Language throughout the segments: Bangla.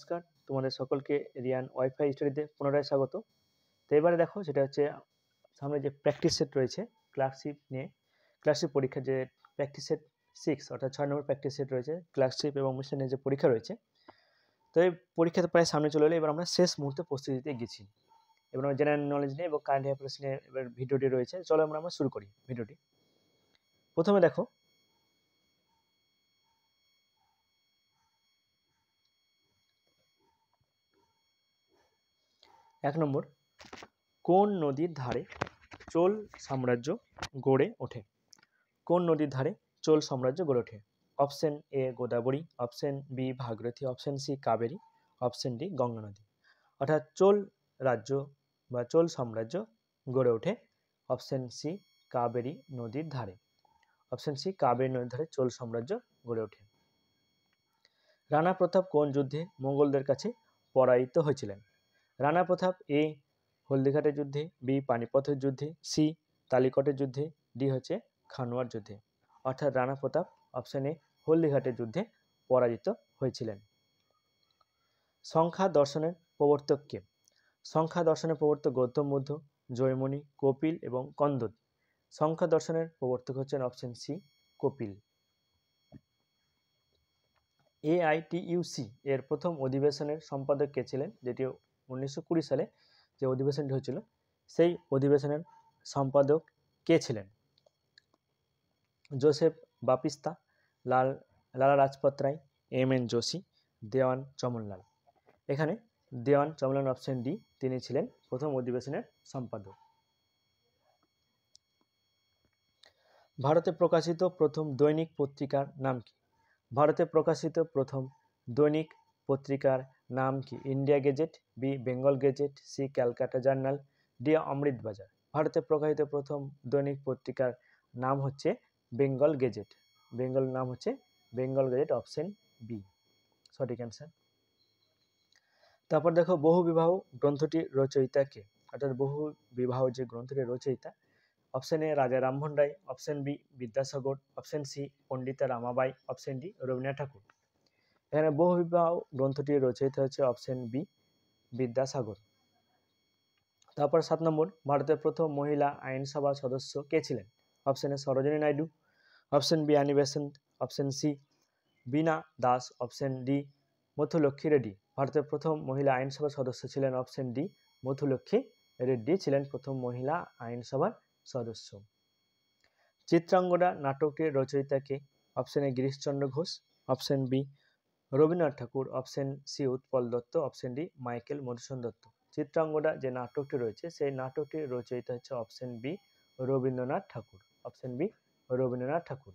নমস্কার, তোমাদের সকলকে রিয়ান ওয়াইফাই স্টাডিতে পুনরায় স্বাগত। তো এবারে দেখো, সেটা হচ্ছে সামনে যে প্র্যাকটিস সেট রয়েছে ক্লার্কশিপ নিয়ে, ক্লার্কশিপ পরীক্ষা যে প্র্যাকটিস সেট 6 অর্থাৎ 6 নম্বর প্র্যাকটিস সেট রয়েছে ক্লার্কশিপ এবং মিশনের যে পরীক্ষা রয়েছে। তো এই পরীক্ষাতে প্রায় সামনে চলে এলো, এবার আমরা শেষ মুহূর্তে প্রস্তুতিতে গেছি। এবার আমরা জেনারেল নলেজ নিয়ে এবং কারেন্ট অ্যাফেয়ার্স নিয়ে এবার ভিডিওটি রয়েছে। চলো আমরা শুরু করি ভিডিওটি। প্রথমে দেখো, এক নম্বর, কোন নদীর ধারে চোল সাম্রাজ্য গড়ে ওঠে? কোন নদীর ধারে চোল সাম্রাজ্য গড়ে ওঠে? Option A Godavari, option B Bhagirathi, option C Kaveri, option D Ganga নদী। অর্থাৎ চোল রাজ্য বা চোল সাম্রাজ্য গড়ে ওঠে অপশন সি কাবেরী নদীর ধারে। অপশন সি কাবেরী নদীর ধারে চোল সাম্রাজ্য গড়ে ওঠে। রানা প্রতাপ কোন যুদ্ধে মোগলদের কাছে পরাজিত হয়েছিলেন? রানা প্রতাপ এ হলদিঘাটের যুদ্ধে, বি পানিপথের যুদ্ধে, সি তালিকটের যুদ্ধে, ডি হচ্ছে খানোয়ার যুদ্ধে। অর্থাৎ রানা প্রতাপ অপশন এ হলদিঘাটের যুদ্ধে পরাজিত হয়েছিলেন। সংখ্যা দর্শনের প্রবর্তক কে? সংখ্যা দর্শনের প্রবর্তক গৌতম বুদ্ধ, জয়মনি, কপিল এবং কন্দদ। সংখ্যা দর্শনের প্রবর্তক হচ্ছেন অপশন সি কপিল। AITUC এর প্রথম অধিবেশনের সম্পাদক কে ছিলেন, যেটি 1920 সালে যে অধিবেশনটি হয়েছিল সেই অধিবেশনের সম্পাদক কে ছিলেন? জোসেফ বাপিস্তা, লালা রাজপত রায়, MN যোশী, দেওয়ান চমনলাল। এখানে দেওয়ান চমনলাল অপশন ডি, তিনি ছিলেন প্রথম অধিবেশনের সম্পাদক। ভারতে প্রকাশিত প্রথম দৈনিক পত্রিকার নাম কি? ভারতে প্রকাশিত প্রথম দৈনিক পত্রিকার নাম কি? India Gazette, B Bengal Gazette, C Calcutta Journal, D Amrita Bazar. ভারতে প্রকাশিত প্রথম দৈনিক পত্রিকার নাম হচ্ছে বেঙ্গল গেজেট। বেঙ্গল নাম হচ্ছে বেঙ্গল গেজেট, অপশন বি সঠিক অ্যান্সার। তারপর দেখো, বহু বিবাহ গ্রন্থটির রচয়িতা কে? অর্থাৎ বহু বিবাহ যে গ্রন্থটির রচয়িতা, option A Raja Rammohan Roy, option B Vidyasagar, option C Pandita Ramabai, option D Rabindranath Tagore. এখানে বহু বিবাহ গ্রন্থটির রচয়িতা হচ্ছে অপশন বি বিদ্যাসাগর। তারপর 7 নম্বর, ভারতের প্রথম মহিলা আইনসভা সদস্য কে ছিলেন? Option A Sarojini Naidu, option B Annie Besant, option C Bina Das, option D Muthulakshmi Reddy. ভারতের প্রথম মহিলা আইনসভার সদস্য ছিলেন অপশন ডি মথুলক্ষ্মী রেড্ডি ছিলেন প্রথম মহিলা আইনসভার সদস্য। চিত্রাঙ্গদা নাটকটির রচয়িতা কে? Option A Girishchandra Ghosh, option B Rabindranath Tagore, option C Utpal Dutta, option D Michael Madhusudan Dutt. Chitrangada যে নাটকটি রয়েছে সেই নাটকটির রচয়িতা হচ্ছে option B Rabindranath Tagore. Option B Rabindranath Tagore.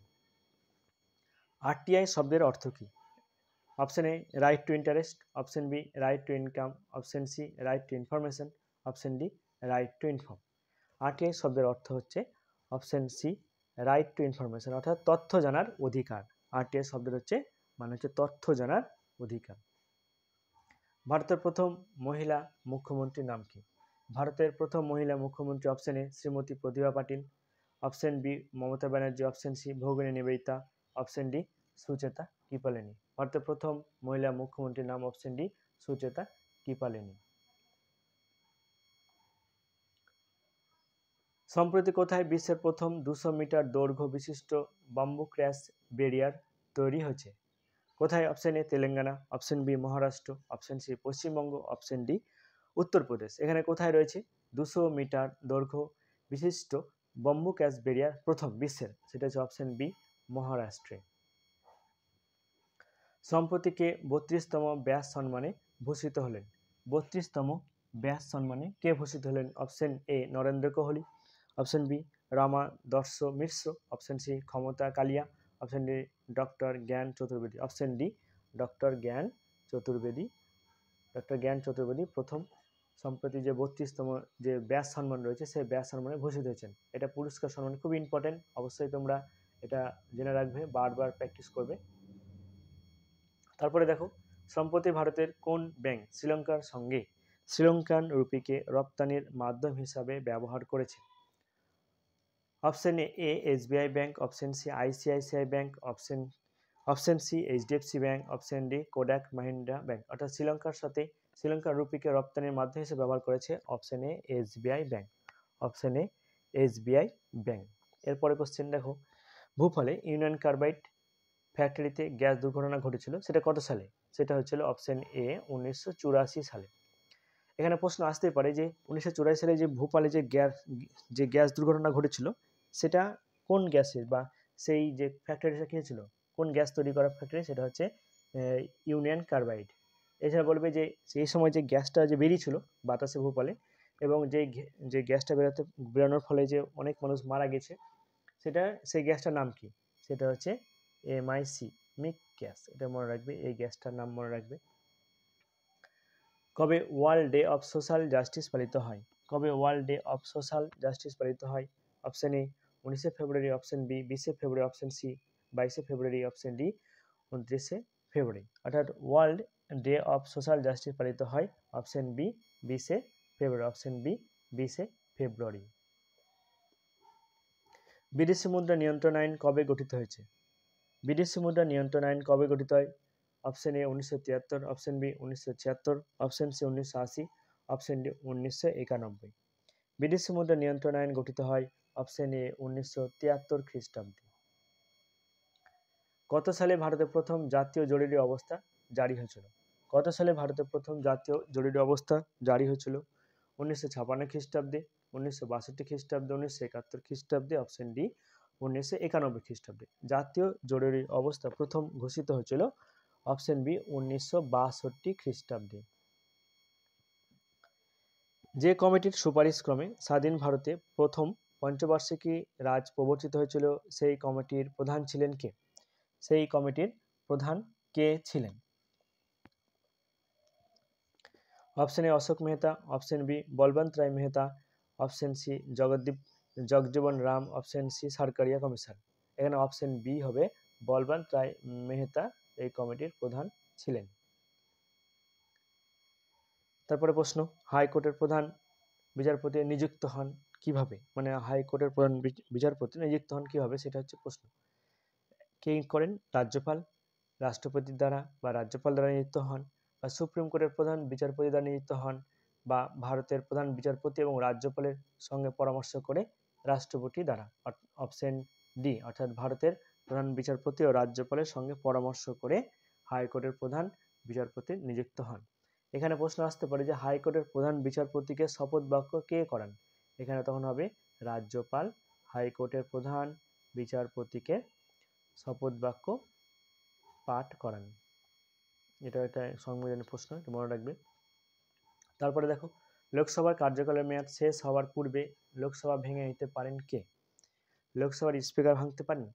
RTI শব্দের অর্থ কি? Option A right to interest, option B right to income, option C right to information, option D right to inform. RTI শব্দের অর্থ হচ্ছে option C right to information, অর্থাৎ তথ্য জানার অধিকার। RTI শব্দের হচ্ছে মানে হচ্ছে তথ্য জানার অধিকার। ভারতের প্রথম মহিলা মুখ্যমন্ত্রীর নাম কি? ভারতের প্রথম মহিলা মুখ্যমন্ত্রী option A Shrimati Pratibha Patil, option B Mamata Banerjee, option C Bhagini Nivedita, option D Sucheta Kripalani. ভারতের প্রথম মহিলা মুখ্যমন্ত্রীর নাম অপশন ডি সুচেতা কৃপালিনী। সম্প্রতি কোথায় বিশ্বের প্রথম 200 মিটার দৈর্ঘ্য বিশিষ্ট বাম্বু ক্র্যাশ ব্যারিয়ার তৈরি হয়েছে? কোথায়? Option A Telangana, option B Maharashtra, option C Paschimbanga, option D Uttar Pradesh. এখানে কোথায় রয়েছে 200 মিটার দৈর্ঘ্য বিশিষ্ট বাম্বু ক্র্যাশ ব্যারিয়ার প্রথম বিশ্বের? সেটা হচ্ছে অপশন বি মহারাষ্ট্রে। সম্প্রতি কে 32তম ব্যাস সম্মানে ভূষিত হলেন? 32তম ব্যাস সম্মানে কে ভূষিত হলেন? Option A Narendra Kohli, option B Rama Darsh Mishra, option C ক্ষমতা কালিয়া, অপশন ডি ডক্টর জ্ঞান চতুর্বেদী। অপশন ডি ডক্টর জ্ঞান চতুর্বেদী। ডক্টর জ্ঞান চতুর্বেদী প্রথম সম্প্রতি যে 32তম যে ব্যাস সম্মান রয়েছে সেই ব্যাস সম্মানে ভূষিত হয়েছেন। এটা পুরস্কার সম্মান, খুব ইম্পর্টেন্ট, অবশ্যই তোমরা এটা জেনে রাখবে, বারবার প্র্যাকটিস করবে। তারপরে দেখো, সম্প্রতি ভারতের কোন ব্যাংক শ্রীলঙ্কার সঙ্গে শ্রীলঙ্কান রুপিকে রপ্তানির মাধ্যম হিসাবে ব্যবহার করেছে? Option A SBI bank, option C ICICI bank, option option C HDFC bank, option D Kotak Mahindra bank. অর্থাৎ শ্রীলঙ্কার সাথে শ্রীলঙ্কার রুপিকে রপ্তানির মাধ্যম হিসেবে ব্যবহার করেছে option A SBI bank, option A SBI bank. এরপরে কোশ্চেন দেখো, ভূপালে ইউনিয়ন কার্বাইড ফ্যাক্টরিতে গ্যাস দুর্ঘটনা ঘটেছিল, সেটা কত সালে? সেটা হচ্ছিল অপশন এ 1984 সালে। এখানে প্রশ্ন আসতেই পারে যে 1984 সালে যে ভোপালে যে গ্যাস দুর্ঘটনা ঘটেছিল সেটা কোন গ্যাসের, বা সেই যে ফ্যাক্টরিটা কী ছিল, কোন গ্যাস তৈরি করা ফ্যাক্টরি, সেটা হচ্ছে ইউনিয়ন কার্বাইড। এছাড়া বলবে যে সেই সময় যে গ্যাসটা যে বেরিয়েছিল বাতাসে ভোপালে, এবং যে গ্যাসটা বেরোনোর ফলে যে অনেক মানুষ মারা গেছে, সেই গ্যাসটার নাম কি? সেটা হচ্ছে এমআইসি, মিক গ্যাস। এটা মনে রাখবে, এই গ্যাসটার নাম মনে রাখবে। কবে World Day of Social Justice পালিত হয়? কবে World Day of Social Justice পালিত হয়? অপশন এ 19শে ফেব্রুয়ারি, অপশন বি 20শে ফেব্রুয়ারি, অপশন সি 22শে ফেব্রুয়ারি, অপশন ডি 29শে ফেব্রুয়ারি। অর্থাৎ World Day of Social Justice পালিত হয় অপশন বি 20শে ফেব্রুয়ারি, অপশন বি 20শে ফেব্রুয়ারি। বিদেশি মুদ্রা নিয়ন্ত্রণ আইন কবে গঠিত হয়েছে? বিদেশি মুদ্রা নিয়ন্ত্রণ আইন কবে গঠিত হয়? Option A 1973, option B 1976, option C 1980, option D 1991। বিদেশি মুদ্রা নিয়ন্ত্রণ আইন গঠিত হয় অপশন এ 1973 খ্রিস্টাব্দে। কত সালে ভারতে প্রথম জাতীয় জরুরি অবস্থা জারি হয়েছিল? কত সালে ভারতে প্রথম জাতীয় জরুরি অবস্থা জারি হয়েছিল? 1956 খ্রিস্টাব্দে, 1962 খ্রিস্টাব্দে, 1971 খ্রিস্টাব্দে, অপশন ডি 1991 খ্রিস্টাব্দে। জাতীয় জরুরি অবস্থা প্রথম ঘোষিত হয়েছিল অপশন বি 1962 খ্রিস্টাব্দে। যে কমিটির সুপারিশ ক্রমে স্বাধীন ভারতে প্রথম পঞ্চবার্ষিকী রাজ প্রবর্তিত হয়েছিল, সেই কমিটির প্রধান ছিলেন কে? সেই কমিটির প্রধান কে ছিলেন? Option A Ashok Mehta, option B Balwant Rai Mehta, option C Jagjivan Ram, option C Sarkaria commission. এখানে অপশন বি হবে বলবন্ত রায় মেহতা এই কমিটির প্রধান ছিলেন। তারপরে প্রশ্ন, হাইকোর্টের প্রধান বিচারপতি নিযুক্ত হন কিভাবে? মানে হাইকোর্টের প্রধান বিচারপতি নিযুক্ত হন কিভাবে, সেটা হচ্ছে প্রশ্ন। কে করেন? রাজ্যপাল, রাষ্ট্রপতির দ্বারা বা রাজ্যপাল দ্বারা নিযুক্ত হন, বা সুপ্রিম কোর্টের প্রধান বিচারপতি দ্বারা নিযুক্ত হন, বা ভারতের প্রধান বিচারপতি এবং রাজ্যপালের সঙ্গে পরামর্শ করে রাষ্ট্রপতি দ্বারা। অপশন ডি, অর্থাৎ ভারতের প্রধান বিচারপতি ও রাজ্যপালের সঙ্গে পরামর্শ করে হাইকোর্টের প্রধান বিচারপতি নিযুক্ত হন। এখানে প্রশ্ন আসতে পারে যে হাইকোর্টের প্রধান বিচারপতিকে শপথ বাক্য কে করান? এখানে তখন হবে রাজ্যপাল হাইকোর্টের প্রধান বিচারপতিকে শপথ বাক্য পাঠ করান। এটা একটা সংবিধানের প্রশ্ন, এটা মনে রাখবে। তারপরে দেখো, লোকসভার কার্যকালের মেয়াদ শেষ হওয়ার পূর্বে লোকসভা ভেঙে নিতে পারেন কে? লোকসভার স্পিকার ভাঙতে পারেন,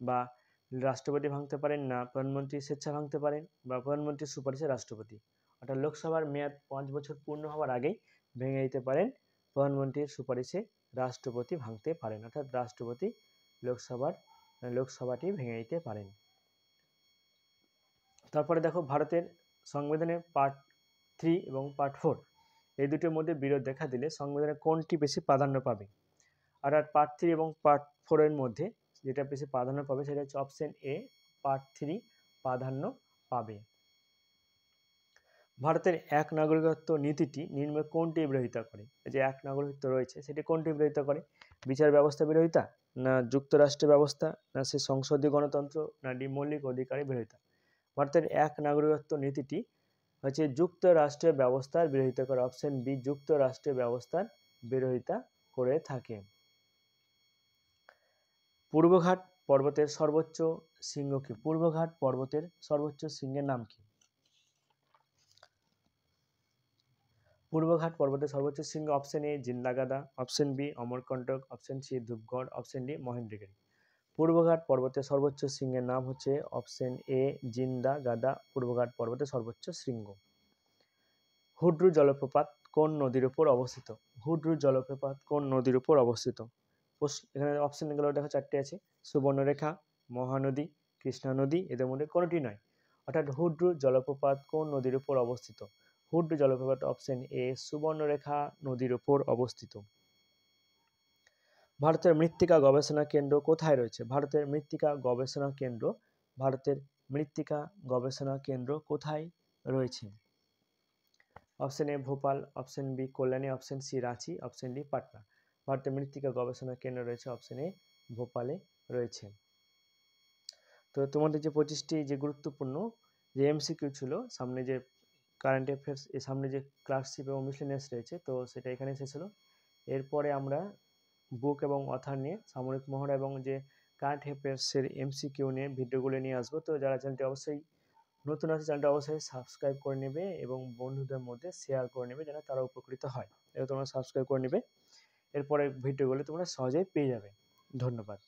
বা রাষ্ট্রপতি ভাঙতে পারেন, না প্রধানমন্ত্রী স্বেচ্ছা ভাঙতে পারেন, বা প্রধানমন্ত্রীর সুপারিশে রাষ্ট্রপতি। অর্থাৎ লোকসভার মেয়াদ 5 বছর পূর্ণ হওয়ার আগেই ভেঙে দিতে পারেন, প্রধানমন্ত্রীর সুপারিশে রাষ্ট্রপতি ভাঙতে পারেন। অর্থাৎ রাষ্ট্রপতি লোকসভাটি ভেঙে দিতে পারেন। তারপরে দেখো, ভারতের সংবিধানের পার্ট 3 এবং পার্ট 4 এই দুটোর মধ্যে বিরোধ দেখা দিলে সংবিধানের কোনটি বেশি প্রাধান্য পাবে? আর পার্ট 3 এবং পার্ট 4 এর মধ্যে যেটা বেশি প্রাধান্য পাবে সেটা হচ্ছে অপশন এ, পার্ট 3 প্রাধান্য পাবে। ভারতের এক নাগরিকত্ব নীতিটি নিম্নে কোনটি বিরোধিতা করে? যে এক নাগরিকত্ব রয়েছে সেটি কোনটি বিরোধিতা করে? বিচার ব্যবস্থা বিরোধিতা, না যুক্তরাষ্ট্র ব্যবস্থা, না সে সংসদীয় গণতন্ত্র, না ডি মৌলিক অধিকারের বিরোধিতা? ভারতের এক নাগরিকত্ব নীতিটি হচ্ছে যুক্তরাষ্ট্রীয় ব্যবস্থার বিরোধিতা করে। অপশন বি যুক্তরাষ্ট্রীয় ব্যবস্থার বিরোধিতা করে থাকে। পূর্বঘাট পর্বতের সর্বোচ্চ শৃঙ্গ কি? পূর্বঘাট পর্বতের সর্বোচ্চ শৃঙ্গের নাম কি? পূর্বঘাট পর্বতের সর্বোচ্চ শৃঙ্গ option A Jindhagada, option B Amarkantak, option C Dhupgarh, option D Mahendragiri. পূর্বঘাট পর্বতের সর্বোচ্চ শৃঙ্গের নাম হচ্ছে অপশন এ জিন্দাগাদা, পূর্বঘাট পর্বতের সর্বোচ্চ শৃঙ্গ। হুড্রু জলপ্রপাত কোন নদীর উপর অবস্থিত? হুড্রু জলপ্রপাত কোন নদীর উপর অবস্থিত? এখানে অপশনগুলো দেখো 4টে আছে, সুবর্ণরেখা, মহানদী, কৃষ্ণা নদী, এদের মধ্যে কোনোটি নয়। অর্থাৎ হুড্রু জলপ্রপাত কোন নদীর উপর অবস্থিত? হুড্রু জলপ্রপাত অপশন এ সুবর্ণরেখা নদীর উপর অবস্থিত। ভারতের মৃত্তিকা গবেষণা কেন্দ্র কোথায় রয়েছে? ভারতের মৃত্তিকা গবেষণা কেন্দ্র ভারতের মৃত্তিকা গবেষণা কেন্দ্র কোথায় রয়েছে? Option A Bhopal, option B Kalyani, option C Ranchi, option D Patna. ভারতের মৃত্তিকা গবেষণা কেন্দ্র রয়েছে অপশন এ ভোপালে রয়েছে। তো তোমাদের যে 25টি যে গুরুত্বপূর্ণ যে এমসিকিউ ছিল, সামনে যে কারেন্ট অ্যাফেয়ার্স, এর সামনে যে ক্লার্কশিপ এবং মিসলেনিয়াস রয়েছে, তো সেটা এখানে শেষ হলো। এরপরে আমরা বুক এবং অথার নিয়ে, সামরিক মহড়া এবং যে কারেন্ট অ্যাফেয়ার্সের এমসিকিউ নিয়ে ভিডিওগুলো নিয়ে আসবো। তো যারা চ্যানেলটি অবশ্যই নতুন আছে, চ্যানেলটি অবশ্যই সাবস্ক্রাইব করে নেবে এবং বন্ধুদের মধ্যে শেয়ার করে নেবে যেন তারা উপকৃত হয়। এবার তোমরা সাবস্ক্রাইব করে নেবে, এরপরে ভিডিওগুলো তোমরা সহজেই পেয়ে যাবে। ধন্যবাদ।